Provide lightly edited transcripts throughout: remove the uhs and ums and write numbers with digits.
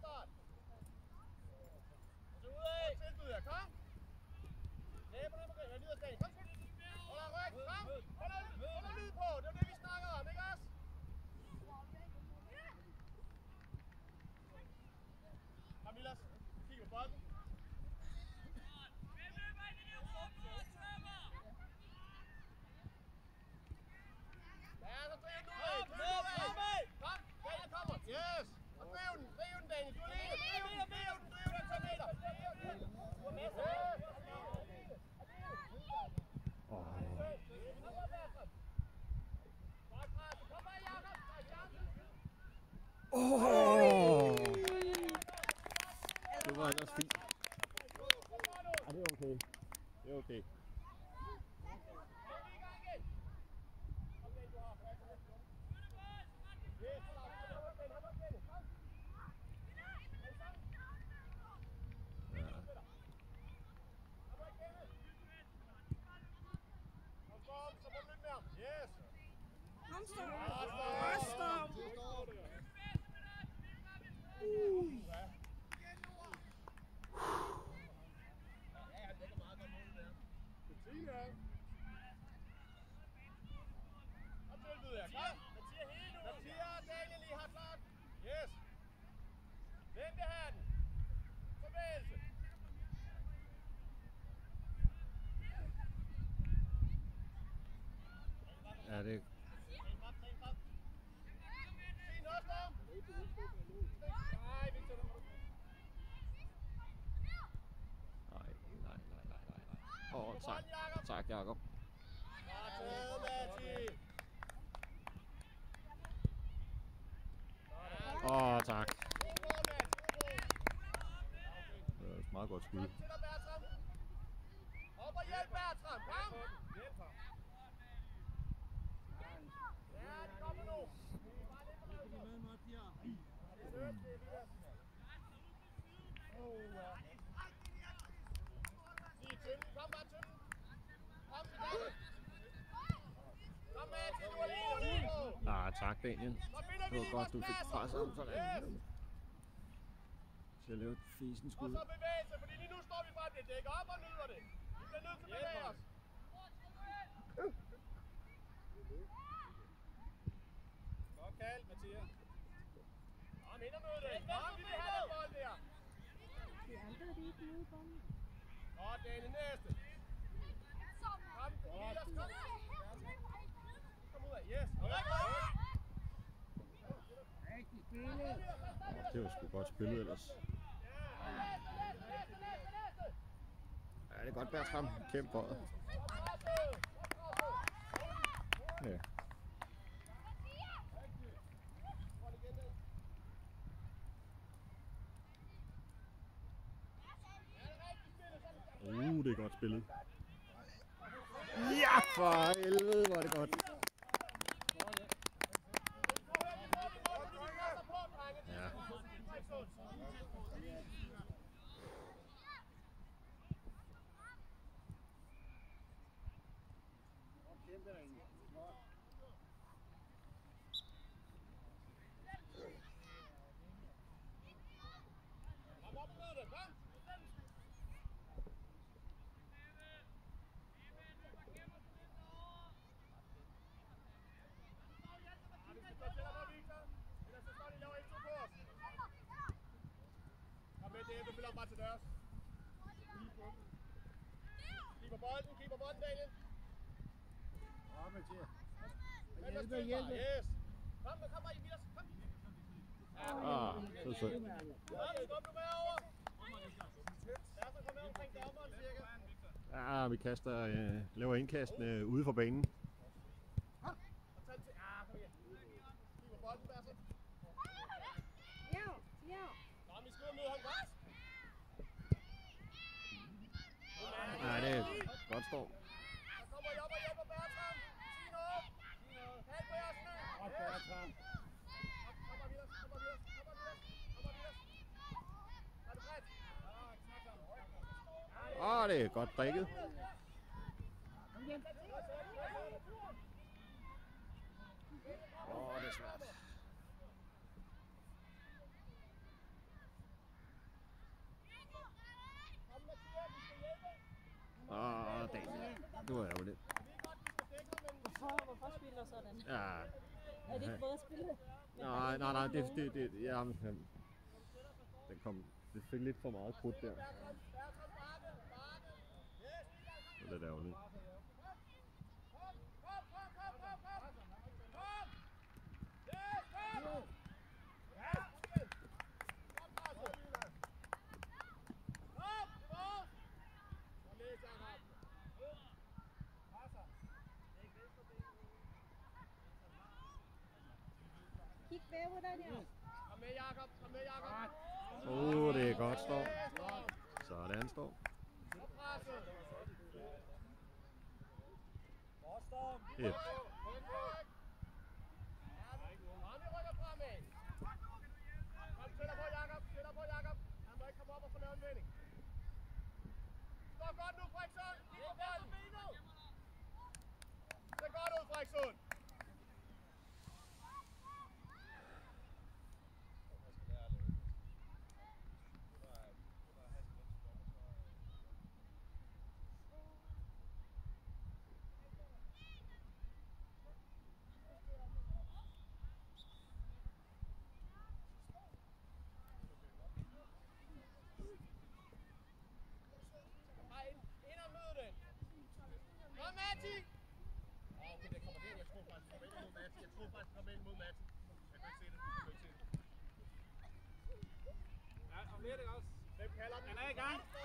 start. Så ud af. Tilbud jer, kom. Læberne på gælden, videre dagen, kom. Hold da ryg, kom. Hold da lyd på, det er det vi snakker om, ikke også? Camillas, kig på bolden. Ja, så driv den ud af. Kom, Daniel kommer. Yes. Og driv den, Daniel. Du er alene. Driv den, tag meter. Du er med sig. Det var ellers fint. Ja, det er okay. Det er okay. Kom stop! Mathias, Daniel, I har klart. Yes. Hvem vil have den? Forberedelse. Ja, det... Tak, Jakob. Tak. Det er et meget godt skud. Op og hjælp Bertram, kom! Ja, det kommer nu. Kom bare til den. Kom til den. Kom med til, du er alene. Tak, Daniel. Det var godt, du fik presset ham sådan. Til at lave et fisen skud. Og så bevægelse, fordi lige nu står vi bare og dækker op og nyder det. Vi bliver nødt til at bevæge os. Godt kaldt, Mathias. Kom ind og møde det. Kom, vi vil have den bold der. Det er aldrig det ikke ude på mig. Godt, Daniel, næste. Kom, Elias, kom. Kom ud af, yes. Rigtig spillet. Det var sgu godt spillet ellers. Ja, det er godt, Bertram. Kæmpe for det. Ja. Det er godt spillet. Ja, for helvede, hvor er det godt. Ja. Du spiller bare til dørs. Kig på bolden, Daniel. Ja, Mathias. Hjælp. Yes. Kom bare, Elias. Kom. Det er sødt. Kom du med over. Lad os komme med omkring dommeren, cirka. Ja, vi laver indkastene ude for banen. Kom igen. Kig på bolden, Bertram. Ja. Kom, vi skal ud og møde ham godt. Ja, det er godt stå. Så kommer I op og hjælper Bertram. Sig noget. Halv på jeres snø. Godt, Bertram. Kom bare videre. Er du ret? Det er godt prikket. Kom igen. Det er svært. Det var ærgerligt. Hvorfor spiller sådan? Ja. Er det ikke både spillet? Nej, ja, det fik lidt for meget krudt der. Det er lidt ærgerligt. Kig bagud, Daniel. Kom med, Jakob. Kom med, Jakob. Det er godt, Storm. Sådan, Storm. Et.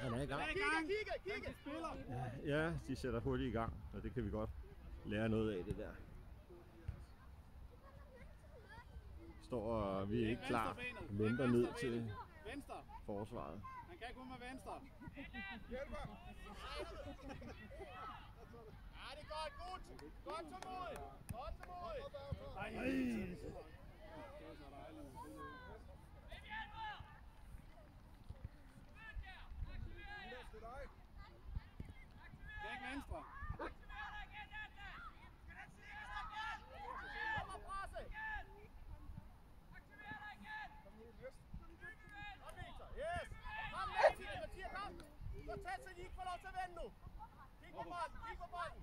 Han er i gang. Kigge! Ja, de sætter hurtigt i gang, og det kan vi godt lære noget af det der. Står og vi er ikke klar. Venter ned til forsvaret. Han kan kun med venstre. Hjælper! Ja, det er godt. Godt til mod. Dæk venstre. Så tæt, så I ikke får lov til at vende nu. Kig på bolden.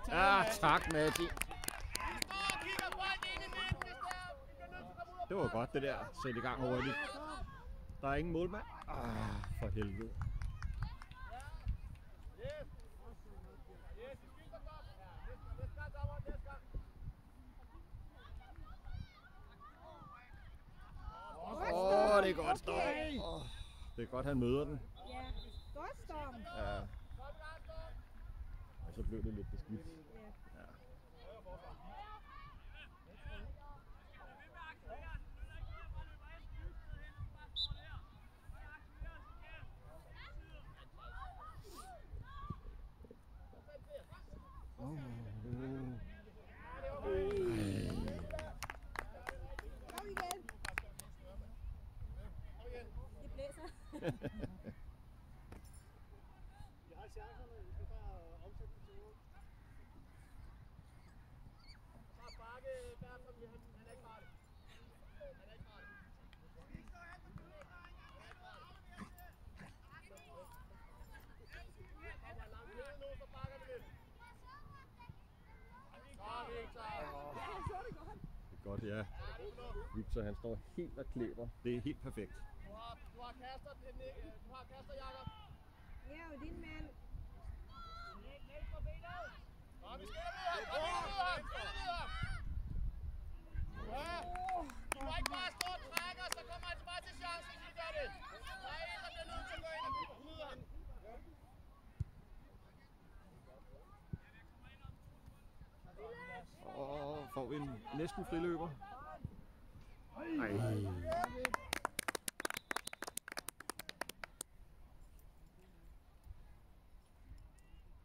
Ja, tak, Matti. Det var godt det der. Sæt i gang hurtigt. Der er ingen målmand. For helvede. Det er godt, Storm. Det er godt, han møder den. Ja, godt, Storm. Ja. Og så blev det lidt beskidt. Ja. Kom igen. Det blæser. Vi har chancerne, vi skal bare omsætte det til mål. Bare bakke, Bertram, han er ikke farlig. Kommer langt ned nu, så bakker vi lidt. Det er godt, ja. Victor, han står helt og klæber. Det er helt perfekt. Du har kaster, Jakob. Ja, og din mand. Kom, vi spiller videre ham. Ja, I må ikke bare stå og trække, så kommer han bare til chancen, hvis I gør det. Der er en, der bliver nødt til at gå ind og bryde ham. Får vi en næsten friløber. Ej.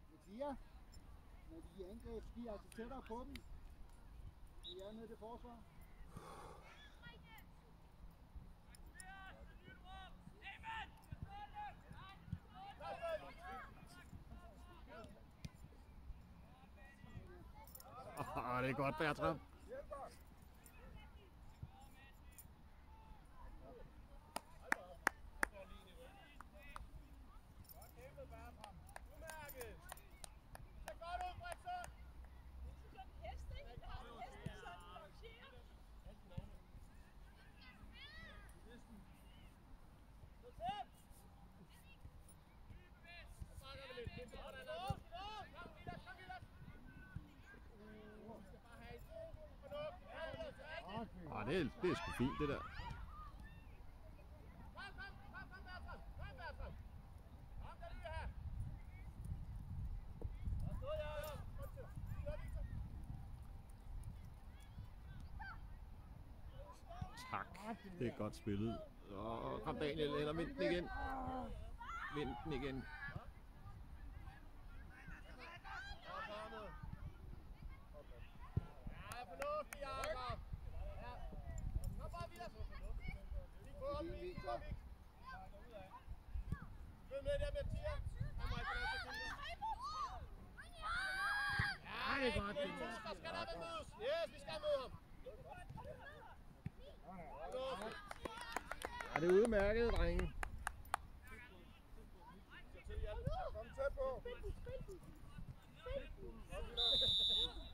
Mathias, når de angreb, de er altså tættere på dem. Vi er nede i forsvar. Det er godt, Bertram. Det er sgu fint, det der. Kom, Bertram! Kom, Bertram! Kom, der lige her! Stå, Jacob! Kom til! Tak. Det er godt spillet. Kom Daniel, eller vind den igen. Vind den igen. Ja, fornuftig, Jacob! Ja. Kom bare videre! Kig på ham, kig på ham! Følg med der, Mathias! Han må ikke få lov til at kigge. Ja, det er godt. Der skal der være mødes. Yes, vi skal møde ham. Ja, det er udmærket, drenge. Kom tæt på.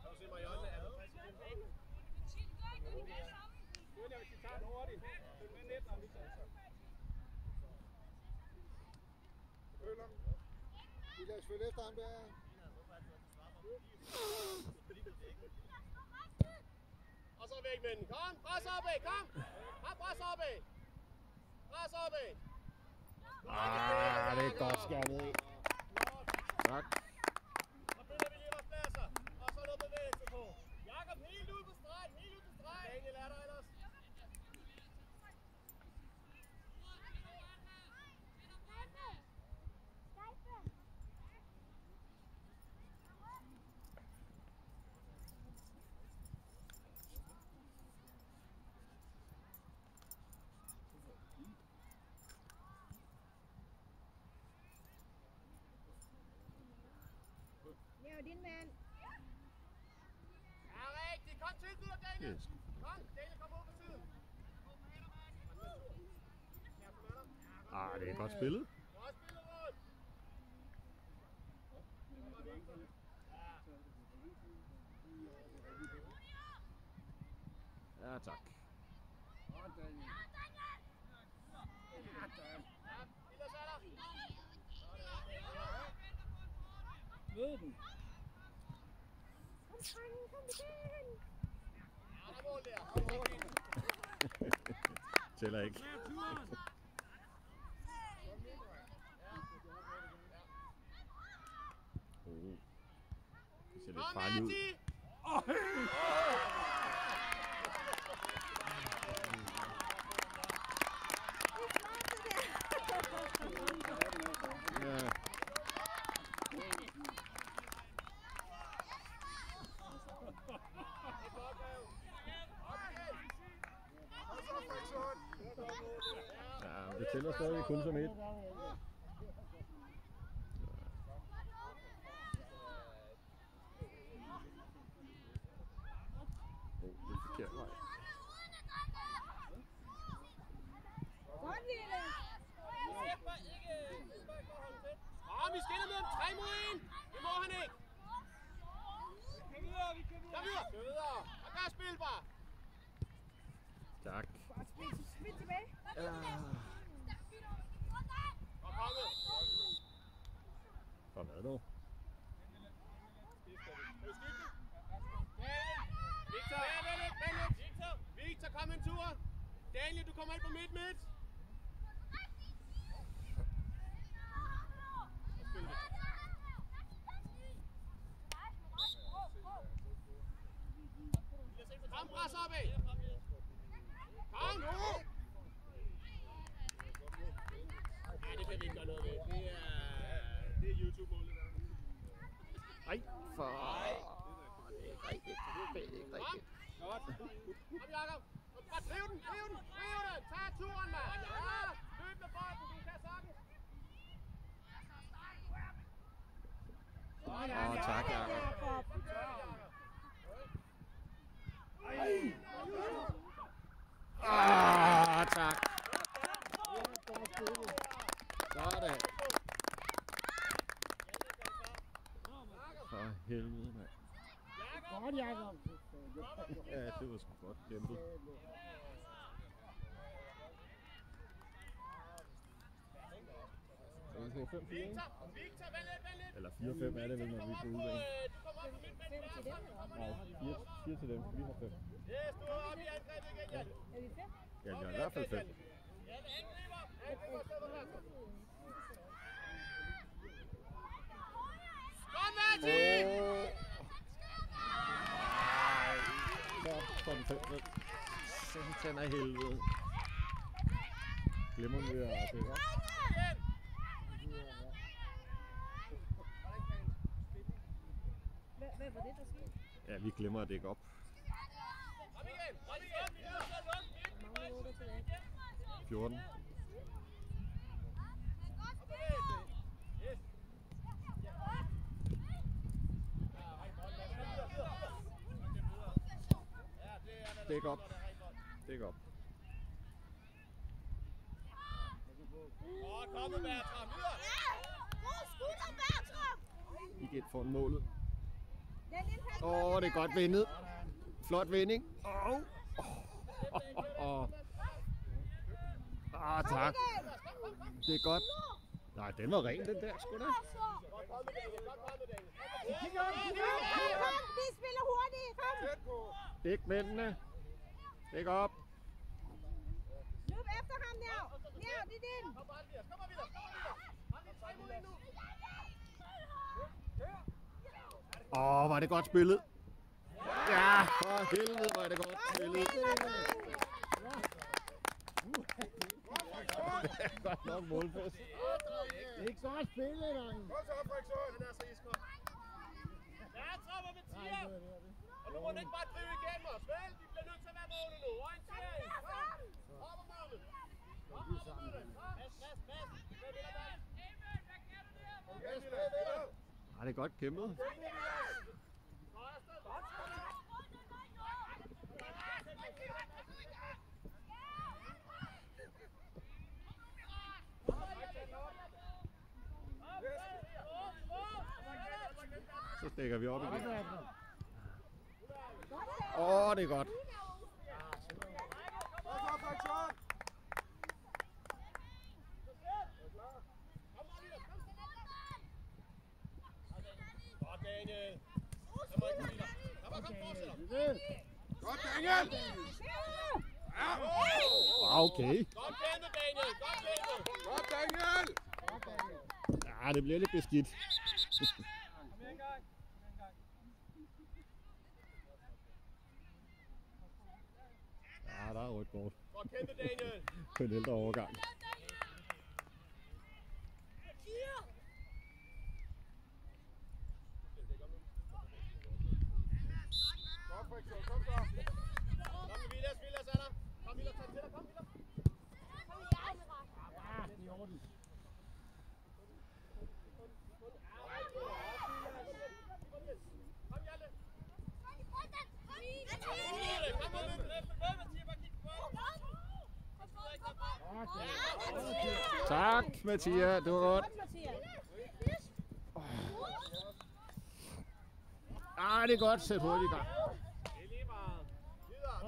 Kom se mig i øjnene. Vi lader os følge efter ham der. Og så væk med den. Kom, pres opad, kom. Kom, pres opad. Pres opad. Det er godt skærmet af. Tak. Så finder vi lige vores pladser. Og så noget bevægelse på. Jakob, helt ud på stregen, helt ud på stregen. Daniel er der ellers. Leo, din mand. Ja, rigtigt. Kom til, du Daniel. Yes. Kom, Daniel, kom ud på siden. Det er godt spillet. Godt spillet, Rød. Ja, tak. Ja, Vilas er der. Mød den. Kom, drengen, kom igen. Ja, der er mål der. Tæller ikke. Det ser lidt Kom, farligt ud. Matti! Ja. Ja, det tæller stadig kun som et. Det er forkert vej. Godt, Lille. Vi skiller mellem 3 mod 1. Det må han ikke. Kom videre. Kør videre. Og gør spil bare. Tak. Godt, spil tilbage. Kom, Konge. For hvad nu? Victor, vent lidt. Victor, kom en tur. Daniel, du kommer ind på midt. Kom, pres opad. Kom nu. Ja, det kan vi ikke gøre noget ved. Det er YouTube-målet der. Nej, for... Det er ikke rigtigt. Det er ikke rigtigt. Kom, Jacob. Driv den. Tag turen, mand. Ja, løb med bolden. Du kan sagtens. Tak, Jacob. Tak. Sådan. For helvede, mand. Godt, Jacob. Ja, det var sgu godt kæmpet. Så vi får 5-4, ikke? Victor, vent lidt. Eller 4-5 er det vel, når vi er på udvalg. Du kommer op på midtbanen. Nej, 4. siger til dem, vi har 5. Yes, du er oppe i angrebet igen, Jan. Er vi 5? Ja, vi har i hvert fald 5. Jan, angriber! Angriber, så er du klar. Kom, Martin! Så er den 5. Satan af helvede. Glemmer vi at dække op? Hvad var det, der skete? Ja, vi glemmer at dække op. Kom igen! Kom igen! Mange minutter tilbage. 14. Dæk op. Dæk op. Kom med Bertram, videre! God skud af Bertram! Igen foran målet. Den indpas. Det er godt vendet. Flot vending. Tak. Det er godt. Nej, den var ren, den der, sgu da. Godt kommet, Daniel. Godt kommet, Daniel. Kom, vi spiller hurtigt. Kom. Dæk mændene. Dæk op. Løb efter ham, Njav. Njav, det er din. Kom bare, Andreas. Kom videre. Kom videre. Hold lige 3 mod 1 nu. Var det godt spillet. Ja, for helvede var det godt spillet. Godt nok målfest. Ikke godt spillet, dreng. Kom så op, Frederikshøj. Han er så iskold. Bertram og Mathias. Og nu må du ikke bare drive igennem os, vel? De bliver nødt til at være målet nu. Orientering. Kom. Op og målet. Op og målet. Det er godt kæmpet. Så stikker vi op igen. Det er godt. Godt, Daniel. Der må ikke blive der. Der var kom fortsætter. Godt, Daniel! Okay. Godt vendet, Daniel. Godt vendet. Godt, Daniel! Ja, det bliver lidt beskidt. Ja, der er rødt kort. Godt kæmpet, Daniel. På en ældre overgang. Kom, Frederikshøj. Kom så. Kom med Vilas. Vilas er der. Kom, Vilas. Tag til dig. Kom, Vilas. Ja, det er i orden. Kom, Hjalte. Kom med den. Tak, Mathias. Det var godt. Det er godt. Sæt hurtigt i gang. Det er lige meget. Videre.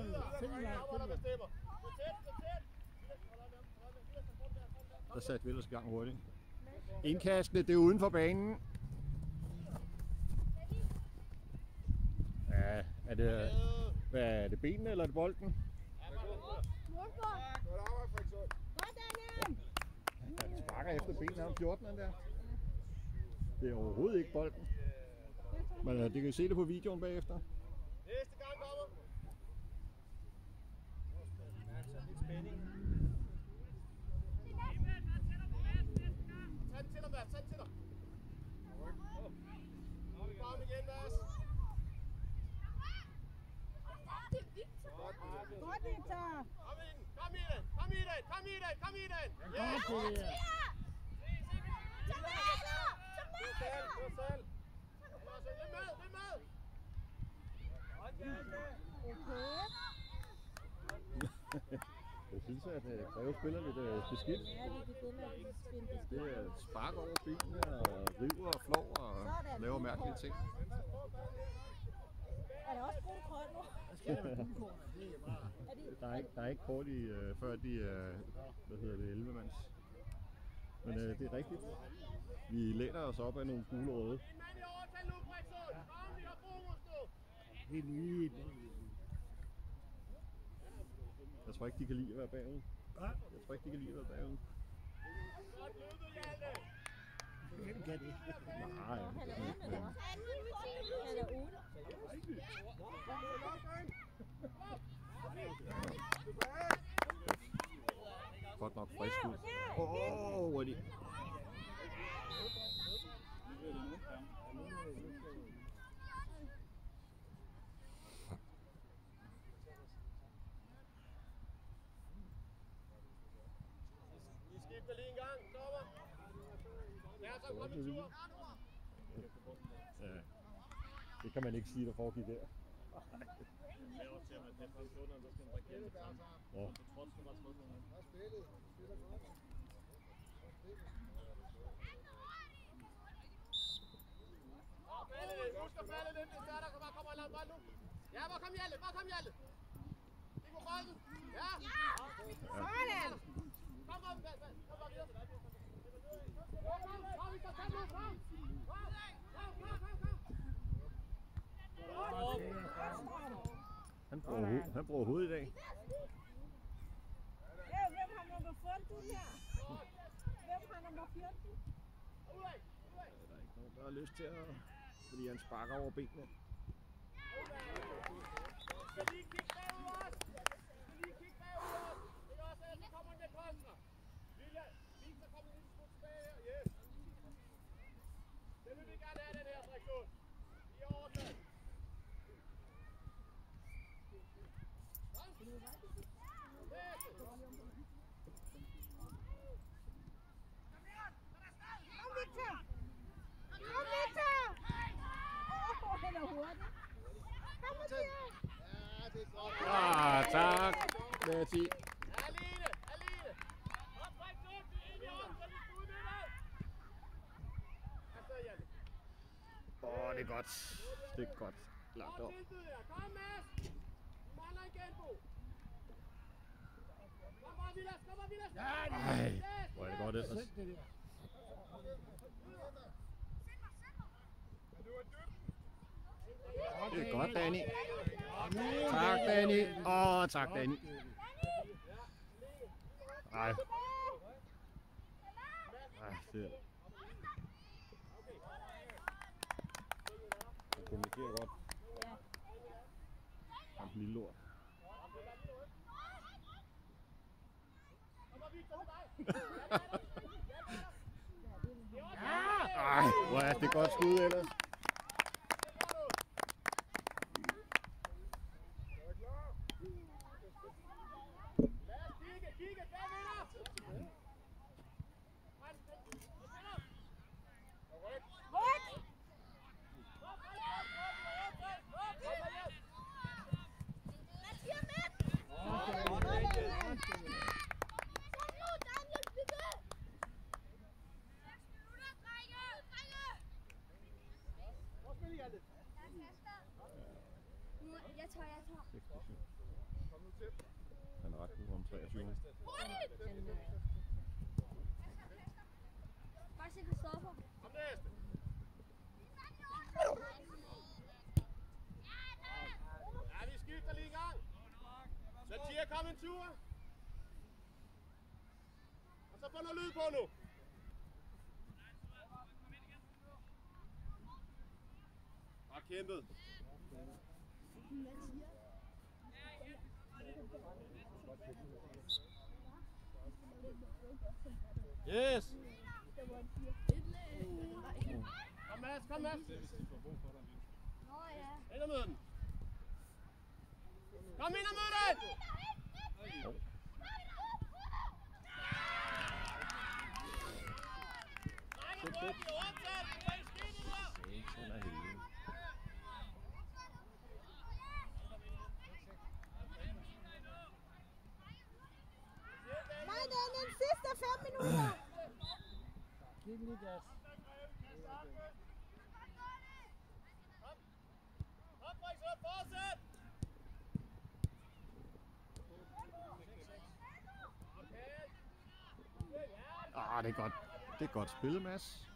Hvor der bestemmer. Gå tæt. Der satte vi ellers i gang hurtigt. Indkastene, det er uden for banen. Ja, hvad er det, benene eller er det bolden? Ja, det sparker efter benene om 14'eren der. Det er overhovedet ikke bolden. Men det kan I se det på videoen bagefter. Næste gang, dommer. Tag den til dig, Mads. Tag den til dig. Kom igen, Mads. Godt, Victor. Kom i den. Kom i den. Kom i den. Kom i den. Kom i den. Godt, det er. Jeg synes, at Greve spiller lidt beskidt. Ja, de begynder at spille det. Det er spark over benene og river og flår og laver mærkelige ting. Er der også brun krøl nu? Der skal være guldkorn, det er bare... Der er ikke kort i, før de er, 11-mands. Men det er rigtigt. Vi læner os op af nogle gule røde. En mand i overtal nu, Frederikshøj. Kom, vi har fokus nu. Helt lige. Jeg tror ikke, de kan lide at være bagud. Hvad? Jeg tror ikke, de kan lide at være bagud. Hvem kan det? Nej. Han er ude med det også. Han er ude. Godt nok frisk ud. Hvor er de? I skifter lige en gang, dommer. Lad os komme en tur. Ja. Det kan man ikke sige, der foregik der. Det er også til, at man kan få den, så skal man parkere det frem. Ja. Trods det var trådt noget. Husk at falde lidt, hvis der bare kommer en lang bold nu. Ja, hvor kom Hjalle, hvor kom Hjalle? Kig på bolden. Ja. Sådan. Kom op, kom bare videre. Kom, vi skal tage med, kom. Han bruger hovedet i dag. Ja, hvem har nummer 14 her? Hvem har nummer 14? Der er ikke nogen, der har lyst til at... Fordi han sparker over benene. Skal lige kigge bagud også. Skal lige kigge bagud også. Det er også, at der kommer en med kontra. Lille, lige så kommer en lille smule tilbage her. Yes. Det vil vi gerne have, den her fraktion. I orden. Kom, Victor! Kom, Victor! Han er hurtig. Kom, Mathias! Ja, det er godt. Tak. Matti. Alene. Hop, træk det op. Ind i orden, så vi skal ud med det. Afsted, Hjalte. Det er godt. Det er godt. Lagt op. Kom, Mads! Vi mangler en genbo. Kom bare, Vilas! Ej, hvor er det godt ellers. Det er godt, Danny. Tak, Danny. Tak, Danny. Ej. Det kommunikerer godt. Han er lille lort. Ej, hvor er det godt skud ellers. Jeg tager. 67. Han er ret god om 23. Bare se Christoffer. Kom næste. Ja, vi skifter lige en gang. Så Tia, kom en tur. Og så få noget lyd på nu. Bare kæmpet. Yes. Kom Mads. Nå ja. Ind og mød den. Kom ind og mød den! Nej, det er den sidste 5 minutter. Giv den lige gas. Hop, Frix, op, fortsæt! Det er godt. Det er godt spillet, Mads.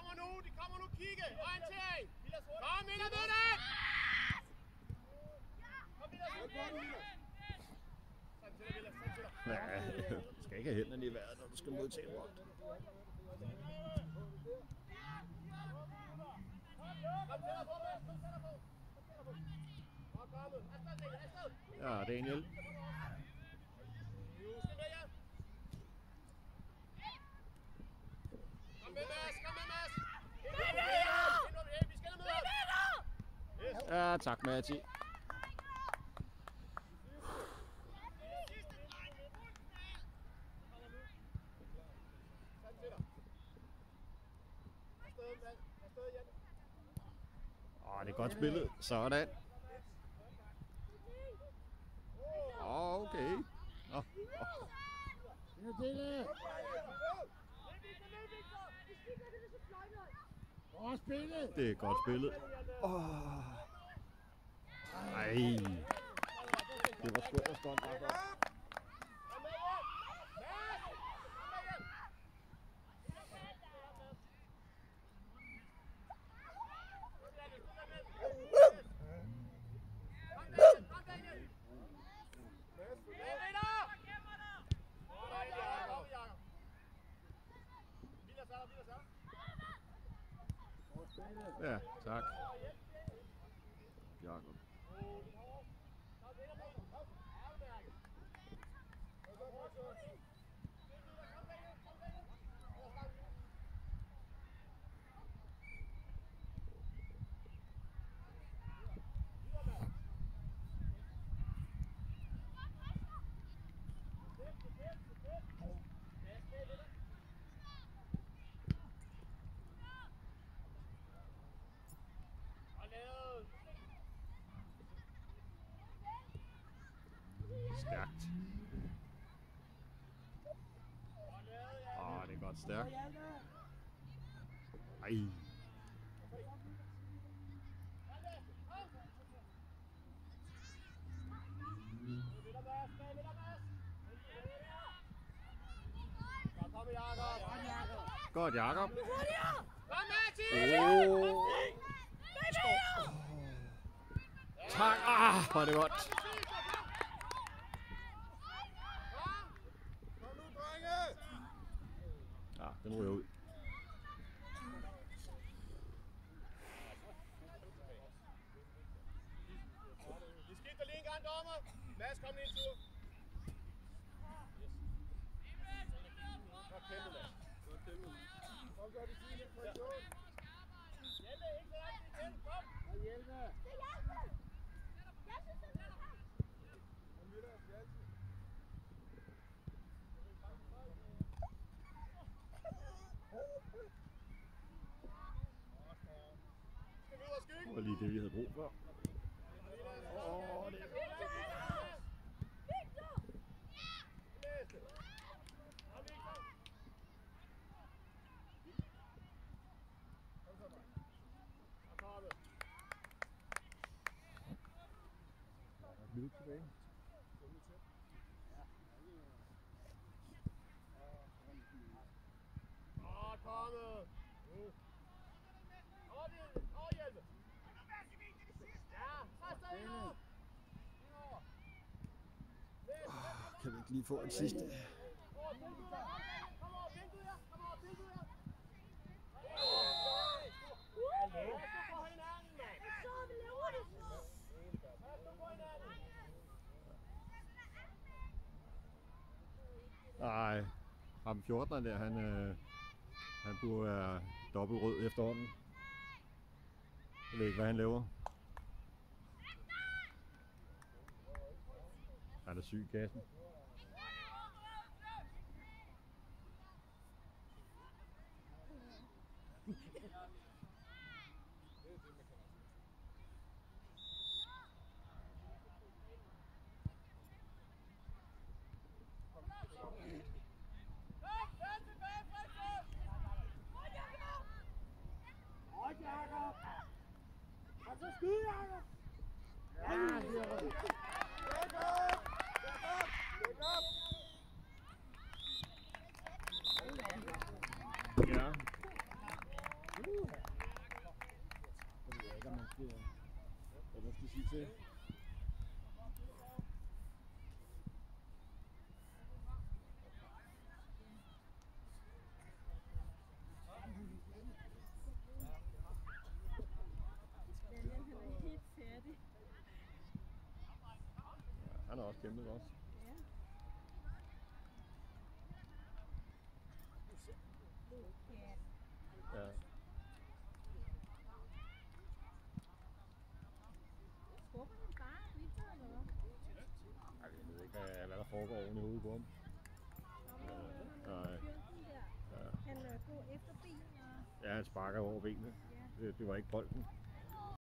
kommer nu, de kommer nu, kigge, orientering. Kom, Minder, ved det! Kom, Minder, Ja, du skal ikke have hænderne i vejret, når du skal modtage bold. Ja, Daniel. Kom med, Mads, kom med, Mads. Ja, tak, Matti. Det er godt spillet. Sådan. Okay. Det er godt spillet. Ej. Det var skønt at stånd. Ja, tak. Jakob. Stærkt. Det er godt stærkt. Ej. Godt, Jakob. Tak. Hvor er det godt. Ja, den ryger ud. Vi skifter lige en gang, dommer. Mads, kom lige en tur. Godt kæmpe, Mads. Godt kæmpe. Kom, gør det fint. Hjælpe, ikke så langt igen. Kom. Hjælpe. Det hjælper. Jeg synes, det er ham. Kom videre, Hjalti. Det var lige det, vi havde brug for. Lidt tilbage. Kan vi ikke lige få en sidste? Nej, ham 14'eren der, han burde være dobbelt rød efterhånden. Jeg ved ikke, hvad han laver. Han er syg i kassen. Ja. skal sige til. Daniel, han er helt færdig. Ja, han har også kæmpet også. Ja. Lukat. Ja. Skubber han bare Victor, eller hvad? Ej, jeg ved ikke, hvad der foregår oven i hovedet på ham. Nej. Han gå efter benene. Ja, han sparker over benene. Ja. Det var ikke bolden.